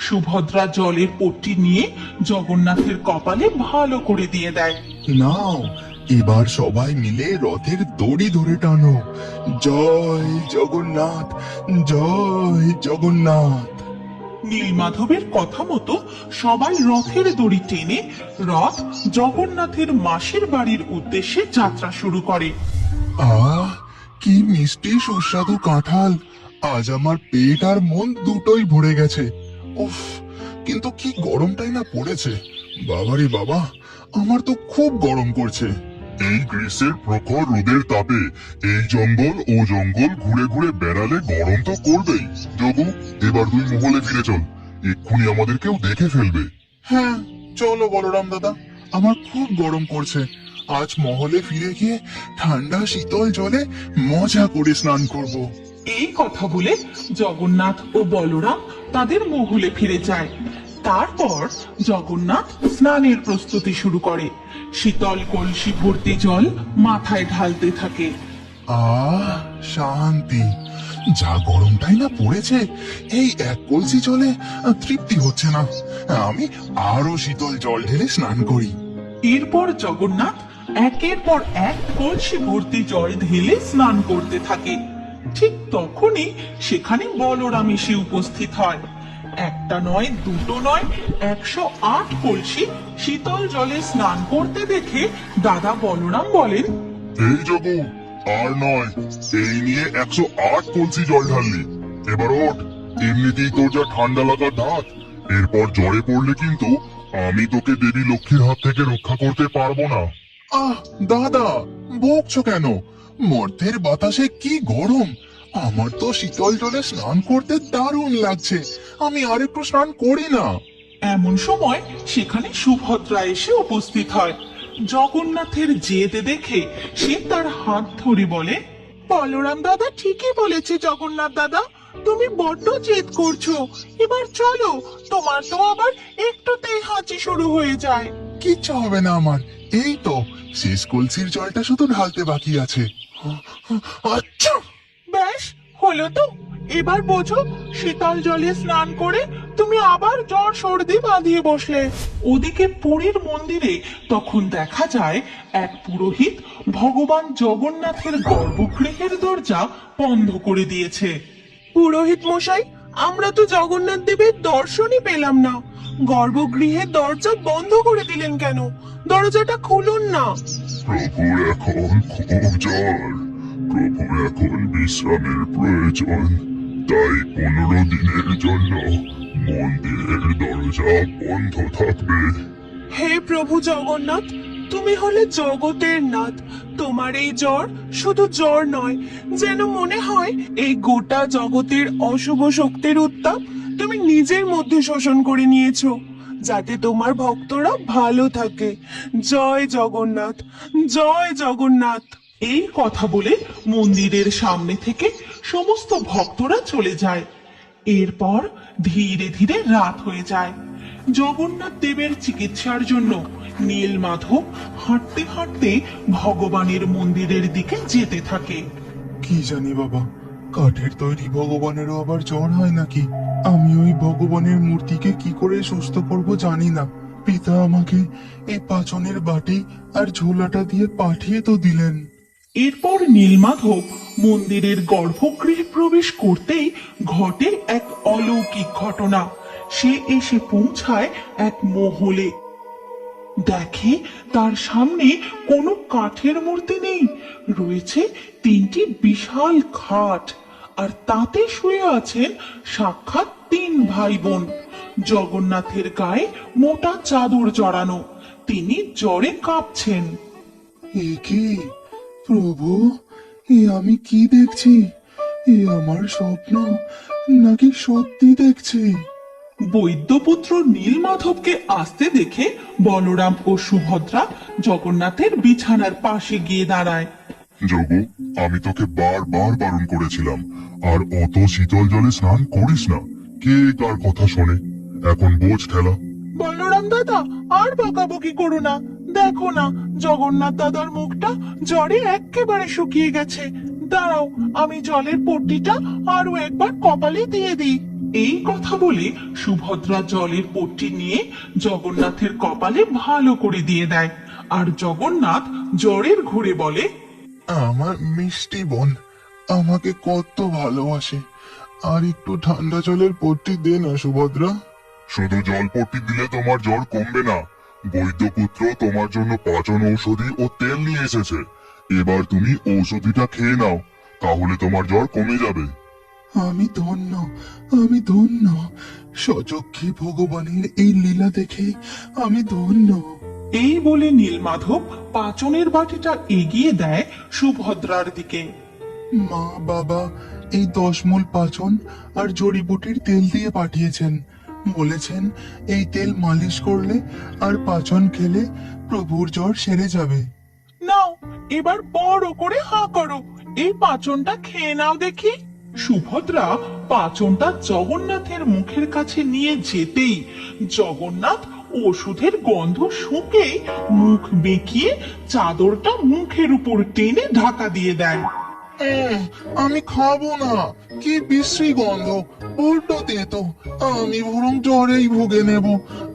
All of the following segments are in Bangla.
সুভদ্রা জলের পট্টি নিয়ে জগন্নাথের কপালে ভালো করে দিয়ে দেয়। নাও, এবার সবাই মিলে রথের দড়ি ধরে টানো। জয় জগন্নাথ, জয় জগন্নাথ। নীলমাধবের কথা মতো সবাই রথের দড়ি টেনে রথ জগন্নাথের মাসির বাড়ির উদ্দেশ্যে যাত্রা শুরু করে। আহ, কি মিষ্টি সুস্বাদু কাঁঠাল! আজ আমার পেট আর মন দুটোই ভরে গেছে। উফ, কিন্তু কি গরমটাই না পড়েছে! বাবারে বাবা, আমার তো খুব গরম করছে। এই গ্রীষ্মের প্রখর রোদের তাপে এই জঙ্গল ও জঙ্গল ঘুরে ঘুরে বেড়ালে গরম তো করবেই। যোগু, এবার তুই মহলে ফিরে চল, এক্ষুনি আমাদের কেউ দেখে ফেলবে। হ্যাঁ, চলো বলরাম দাদা, আমার খুব গরম করছে। আজ মহলে ফিরে গিয়ে ঠান্ডা শীতল জলে মজা করে স্নান করব। এই কথা বলে জগন্নাথ ও বলরাম তাদের মহলে ফিরে যায়। তারপর জগন্নাথ স্নানের প্রস্তুতি শুরু করে। শীতল কলসি ভর্তি জল মাথায় ঢালতে থাকে। আহ, শান্তি! যা গরমটাই না পড়েছে, এই এক কলসি জলে তৃপ্তি হচ্ছে না। আমি আরো শীতল জল ঢেলে স্নান করি। এরপর জগন্নাথ একের পর এক কলসি ভর্তি জল ঢেলে স্নান করতে থাকে। ঠিক তখনই সেখানে বলরাম এসে উপস্থিত হয়। একটা নয়, দুটো নয়, 108 কলসি শীতল জলে স্নান করতে দেখে দাদা বলরাম বলেন, এই যোগু, আর নয়, এই নিয়ে 108 কলসি জল ঢাললি। এবার ওঠ, এমনিতেই তোর যা ঠান্ডা লাগার ধাত, এরপর জ্বরে পড়লে কিন্তু আমি তোকে দেবী লক্ষ্মীর হাত থেকে রক্ষা করতে পারবো না। আহ, দাদা, বকছো কেন? মর্তের বাতাসে কি গরম! আমার তো শীতল জলে স্নান করতে দারুণ লাগছে। আমি আরেকটু স্নান করি না। এমন সময় সেখানে সুভদ্রা এসে উপস্থিত হয়। জগন্নাথের জেদ দেখে সে তার হাত ধরে বলে, বলরাম দাদা ঠিকই বলেছে জগন্নাথ দাদা, তুমি বড্ড জেদ করছো। এবার চলো, তোমার তো আবার একটুতেই হাঁচি শুরু হয়ে যায়। কিচ্ছু হবে না আমার, এই তো শেষ কলসির জলটা শুধু ঢালতে বাকি আছে। আচ্ছা, ব্যাস, হলো তো। এবার বোঝো, শীতল জলে স্নান করে তুমি আবার জ্বর সর্দি বাঁধিয়ে বসলে। ওদিকে পুরীর মন্দিরে তখন দেখা যায় এক পুরোহিত ভগবান জগন্নাথের গর্ভগৃহের দরজা বন্ধ করে দিয়েছে। পুরোহিত মশাই, আমরা তো জগন্নাথ দেবের দর্শনই পেলাম না। গর্ভগৃহের দরজা বন্ধ করে দিলেন কেন? দরজাটা খুলুন না। প্রভুর এখন খুব জ্বর, প্রভুর এখন বিশ্রামের প্রয়োজন, তাই 15 দিনের জন্য মন্দিরের দরজা বন্ধ থাকবে। হে প্রভু জগন্নাথ, তুমি হলে জগতের নাথ। তোমার এই জ্বর শুধু জ্বর নয়, যেন মনে হয় এই গোটা জগতের অশুভ শক্তির উত্তাপ তুমি নিজের মধ্যে শোষণ করে নিয়েছো, যাতে তোমার ভক্তরা ভালো থাকে। জয় জগন্নাথ, জয় জগন্নাথ। এই কথা বলে মন্দিরের সামনে থেকে সমস্ত ভক্তরা চলে যায়। এরপর ধীরে ধীরে রাত হয়ে যায়। জগন্নাথ দেবের চিকিৎসার জন্য নীলমাধব হাঁটতে হাঁটতে ভগবানের মন্দিরের দিকে যেতে থাকে। কি জানি বাবা, কাঠের তৈরি ভগবানেরও আবার জ্বর হয় নাকি? আমি ওই ভগবানের মূর্তিকে কি করে সুস্থ করব জানি না। পিতা আমাকে এই পাচনের বাটি আর ঝোলাটা দিয়ে পাঠিয়ে তো দিলেন। এরপর নীলমাধব মন্দিরের গর্ভগৃহে প্রবেশ করতেই ঘটে এক অলৌকিক ঘটনা। সে এসে পৌঁছায় এক মহলে। দেখে তার সামনে কোনো কাঠের মূর্তি নেই, রয়েছে 3টি বিশাল খাট, আর তাতে শুয়ে আছেন সাক্ষাৎ 3 ভাই বোন। জগন্নাথের গায়ে মোটা চাদর জড়ানো, তিনি জ্বরে কাঁপছেন। এ কি প্রভু, এ আমি কি দেখছি? এ আমার স্বপ্ন নাকি সত্যি দেখছি? বৈদ্যপুত্র নীলমাধবকে আসতে দেখে বলরাম ও সুভদ্রা জগন্নাথের বিছানার পাশে গিয়ে দাঁড়ায়। যোগু, আমি তোকে বারবার বারণ করেছিলাম, আর অত শীতল জলে স্নান করিস না। কে কার কথা শোনে? এখন বোঝ ঠেলা। বলরাম দাদা, আর বকাবকি করো না। দেখো না, জগন্নাথ দাদার মুখটা জ্বরে একেবারে শুকিয়ে গেছে। দাঁড়াও, আমি জলের পট্টিটা আরো একবার কপালে দিয়ে দিই। এই কথা বলে সুভদ্রা জলের পট্টি নিয়ে জগন্নাথের কপালে ভালো করে দিয়ে দেয়। আর জগন্নাথ জ্বরের ঘুরে বলে, আমার মিষ্টি বোন আমাকে কত ভালোবাসে, আর একটু ঠান্ডা জলের পট্টি দে না সুভদ্রা। শুধু জলপট্টি দিলে তোমার জ্বর কমবে না। বৈদ্যপুত্র তোমার জন্য পাচন ঔষধি ও তেল নিয়ে এসেছে। এবার তুমি ঔষধিটা খেয়ে নাও, তাহলে তোমার জ্বর কমে যাবে। আমি ধন্য, আমি ধন্য, সচক্ষে ভগবানের এই লীলা দেখে আমি ধন্য। এই বলে নীলমাধব পাচনের বাটিটা এগিয়ে দেয় সুভদ্রার দিকে। মা বাবা এই 10 মূল পাচন আর জড়িবুটির তেল দিয়ে পাঠিয়েছেন, বলেছেন এই তেল মালিশ করলে আর পাচন খেলে প্রভুর জ্বর সেরে যাবে। নাও, এবার বড় করে হাঁ করো, এই পাচনটা খেয়ে নাও দেখি। সুভদ্রা পাচনটা জগন্নাথের মুখের কাছে নিয়ে যেতেই জগন্নাথ ওষুধের গন্ধ শুকে মুখ বেঁকিয়ে চাদরটা মুখের উপর টেনে ঢাকা দিয়ে দেয়। আমি খাবো না, কি বিশ্রী গন্ধ, উল্টো দে তো, আমি বরং জ্বরেই ভুগে নেব,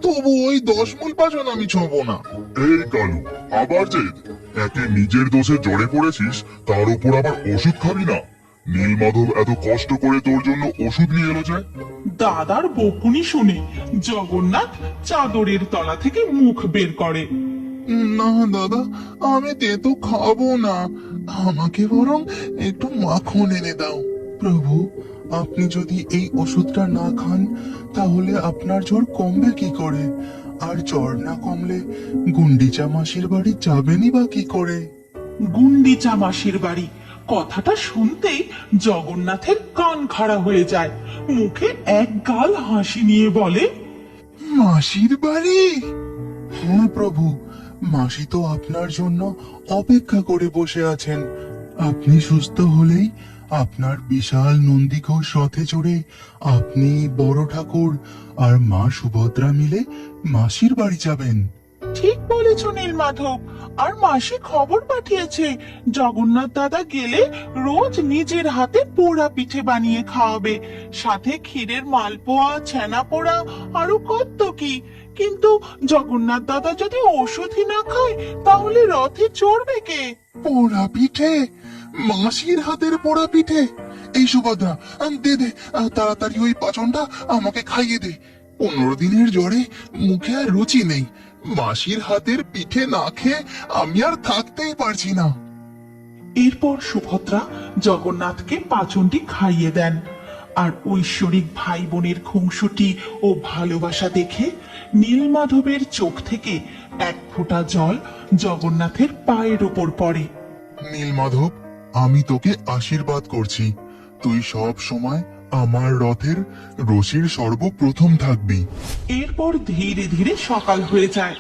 তবু ওই 10 মূল পাচন আমি ছোঁবো না। এই কালু, আবার জেদ। একে নিজের দোষে জ্বরে পড়েছিস, তার উপর আবার ওষুধ খাবি না? নীলমাধব এত কষ্ট করে তোর জন্য ওষুধ নিয়ে এলো যে। দাদার বকুনি শুনে জগন্নাথ চাদরের তলা থেকে মুখ বের করে। না দাদা, আমি তেতো খাবো না, আমাকে বরং একটু মাখন এনে দাও। প্রভু, আপনি যদি এই ওষুধটা না খান তাহলে আপনার জ্বর কমবে কি করে? আর জ্বর না কমলে গুন্ডিচা মাসির বাড়ি যাবেনই বা কি করে? গুন্ডিচা মাসির বাড়ি কথাটা শুনতেই জগন্নাথের কান খাড়া হয়ে যায়। মুখে এক গাল হাসি নিয়ে বলে, মাসির বাড়ি? হ্যাঁ প্রভু, মাসি তো আপনার জন্য অপেক্ষা করে বসে আছেন। আপনি সুস্থ হলেই আপনার বিশাল নন্দীঘোষ রথে চড়ে আপনি, বড় ঠাকুর আর মা সুভদ্রা মিলে মাসির বাড়ি যাবেন। ঠিক বলেছ নীলমাধব। আর মাসি খবর পাঠিয়েছে জগন্নাথ দাদা গেলে রোজ নিজের হাতে পোড়া পিঠে বানিয়ে খাওয়াবে, সাথে ক্ষীরের মালপোয়া, ছানা পোড়া, আরো কত কি। কিন্তু জগন্নাথ দাদা যদি ওষুধই না খায় তাহলে রথে চড়বে কে? পোড়া পিঠে? মাসির হাতের পোড়া পিঠে? এই সুভদ্রা, দে দে, তাড়াতাড়ি ওই পাচনটা আমাকে খাইয়ে দে। 15 দিনের জ্বরে মুখে আর রুচি নেই, মাসির হাতের পিঠে না খেয়ে আমি আর থাকতেই পারছি না। এরপর সুভদ্রা জগন্নাথকে পাচনটি খাইয়ে দেন। আর ঐশ্বরিক ভাই বোনের খুংসুটি ও ভালোবাসা দেখে নীলমাধবের চোখ থেকে এক ফোঁটা জল জগন্নাথের পায়ের উপর পড়ে। নীলমাধব, আমি তোকে আশীর্বাদ করছি, তুই সব সময় আমার রথের রশির সর্বপ্রথম থাকবি। এরপর ধীরে ধীরে সকাল হয়ে যায়।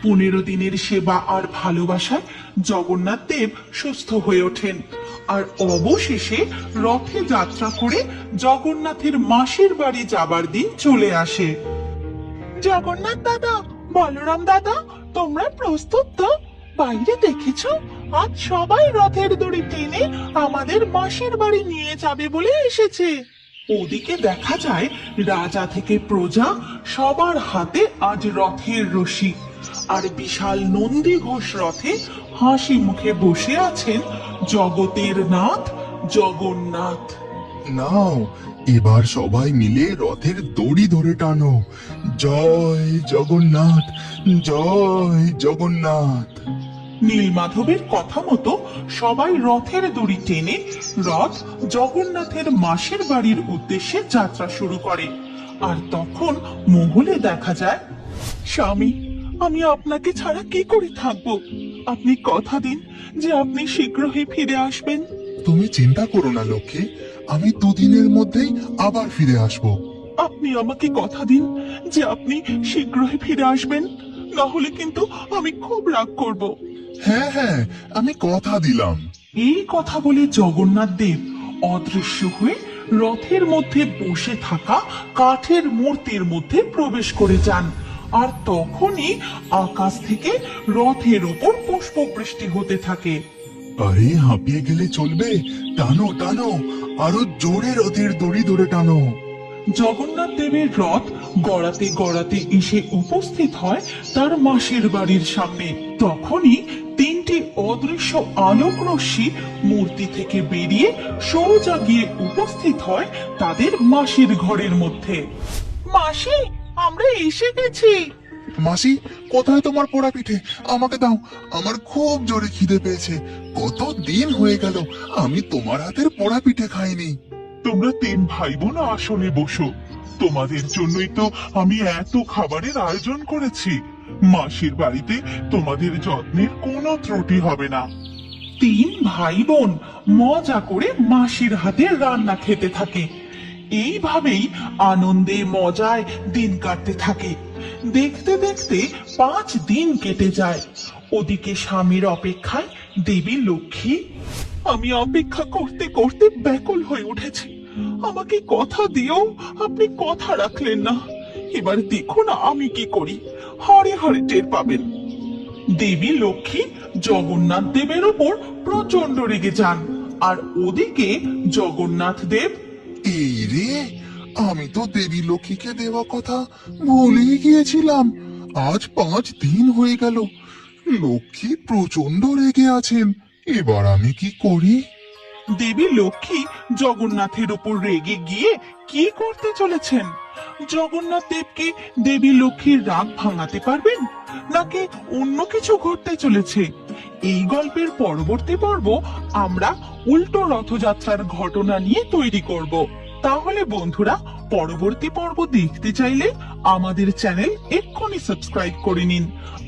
15 দিনের সেবা আর ভালোবাসায় জগন্নাথ দেব সুস্থ হয়ে ওঠেন। আর অবশেষে রথে যাত্রা করে জগন্নাথের মাসির বাড়ি যাবার দিন চলে আসে। জগন্নাথ দাদা, বলরাম দাদা, তোমরা প্রস্তুত তো? বাইরে দেখেছো, আজ সবাই রথের দড়ি টেনে আমাদের মাসির বাড়ি নিয়ে যাবে বলে এসেছে। ওদিকে দেখা যায় রাজা থেকে প্রজা সবার হাতে আজ রথের রশি। আর বিশাল নন্দী ঘোষ রথে হাসি মুখে বসে আছেন জগতের নাথ জগন্নাথ। নাও, এবার সবাই মিলে রথের দড়ি ধরে টানো। জয় জগন্নাথ, জয় জগন্নাথ। নীলমাধবের কথা মতো সবাই রথের দড়ি টেনে রথ জগন্নাথের মাসির বাড়ির উদ্দেশ্যে যাত্রা শুরু করে। আর তখন মহলে দেখা যায়, স্বামী, আমি আপনাকে ছাড়া কি করে থাকবো? আপনি কথা দিন যে আপনি শীঘ্রই ফিরে আসবেন। তুমি চিন্তা করো না লক্ষ্মী, আমি 2 দিনের মধ্যেই আবার ফিরে আসবো। আপনি আমাকে কথা দিন যে আপনি শীঘ্রই ফিরে আসবেন, না হলে কিন্তু আমি খুব রাগ করব। হ্যাঁ হ্যাঁ, আমি কথা দিলাম। এই কথা বলে জগন্নাথ দেব অদৃশ্য হয়ে রথের মধ্যে বসে থাকা কাঠের মূর্তির মধ্যে প্রবেশ করে যান। আর তখনই আকাশ থেকে রথের উপর পুষ্পবৃষ্টি হতে থাকে। আরে, হাঁপিয়ে গেলে চলবে, টানো টানো, আরো জোরে রথের দড়ি ধরে টানো। জগন্নাথ দেবের রথ গড়াতে গড়াতে এসে উপস্থিত হয় তার মাসির বাড়ির সামনে। তখনই তিনটি অদৃশ্য আলোক রশ্মি মূর্তি থেকে বেরিয়ে সোজা গিয়ে উপস্থিত হয় তাদের মাসির ঘরের মধ্যে। মাসি, আমরা এসে গেছি। মাসি, কোথায় তোমার পোড়া পিঠে? আমাকে দাও, আমার খুব জোরে খিদে পেয়েছে। কত দিন হয়ে গেল আমি তোমার হাতের পোড়া পিঠে খাইনি। তোমরা তিন ভাই বোন আসনে বসো, তোমাদের জন্যই তো আমি এত খাবারের আয়োজন করেছি। মাসির বাড়িতে তোমাদের যত্নের কোনো ত্রুটি হবে না। তিন ভাই বোন মজা করে মাসির হাতে রান্না খেতে থাকে। এইভাবেই আনন্দে মজায় দিন কাটতে থাকে। দেখতে দেখতে 5 দিন কেটে যায়। ওদিকে স্বামীর অপেক্ষায় দেবী লক্ষ্মী। আমি অপেক্ষা করতে করতে ব্যাকুল হয়ে উঠেছি। আমাকে কথা দিয়েও আপনি কথা রাখলেন না। এবার দেখুন আমি কি করি, হরে হরে টের পাবেন। দেবী লক্ষ্মী জগন্নাথ দেবের ওপর প্রচন্ড রেগে যান। আর ওদিকে জগন্নাথ দেব, এই রে, আমি তো দেবী লক্ষ্মীকে দেওয়া কথা ভুলেই গিয়েছিলাম। আজ 5 দিন হয়ে গেল, লক্ষ্মী প্রচন্ড রেগে আছেন। এবার আমি কি করি? দেবী লক্ষ্মী জগন্নাথের উপর রেগে গিয়ে কি করতে চলেছেন? জগন্নাথ দেবকে দেবী লক্ষ্মীর রাগ ভাঙাতে পারবেন, নাকি অন্য কিছু ঘটতে চলেছে? এই গল্পের পরবর্তী পর্ব আমরা উল্টো রথযাত্রার ঘটনা নিয়ে তৈরি করব। তাহলে বন্ধুরা, পরবর্তী পর্ব দেখতে চাইলে আমাদের চ্যানেল এক্ষুনি সাবস্ক্রাইব করে নিন।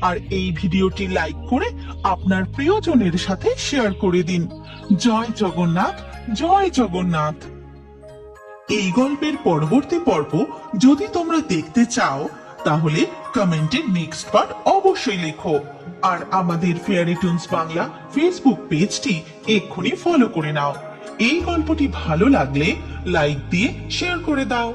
আর এই ভিডিওটি লাইক করে আপনার প্রিয়জনের সাথে শেয়ার করে দিন। জয় জগন্নাথ, জয় জগন্নাথ। এই গল্পের পরবর্তী পর্ব যদি তোমরা দেখতে চাও তাহলে কমেন্টে নেক্সট পার্ট অবশ্যই লেখো। আর আমাদের ফেয়ারি টুনস বাংলা ফেসবুক পেজটি এক্ষুনি ফলো করে নাও। এই গল্পটি ভালো লাগলে লাইক দিয়ে শেয়ার করে দাও।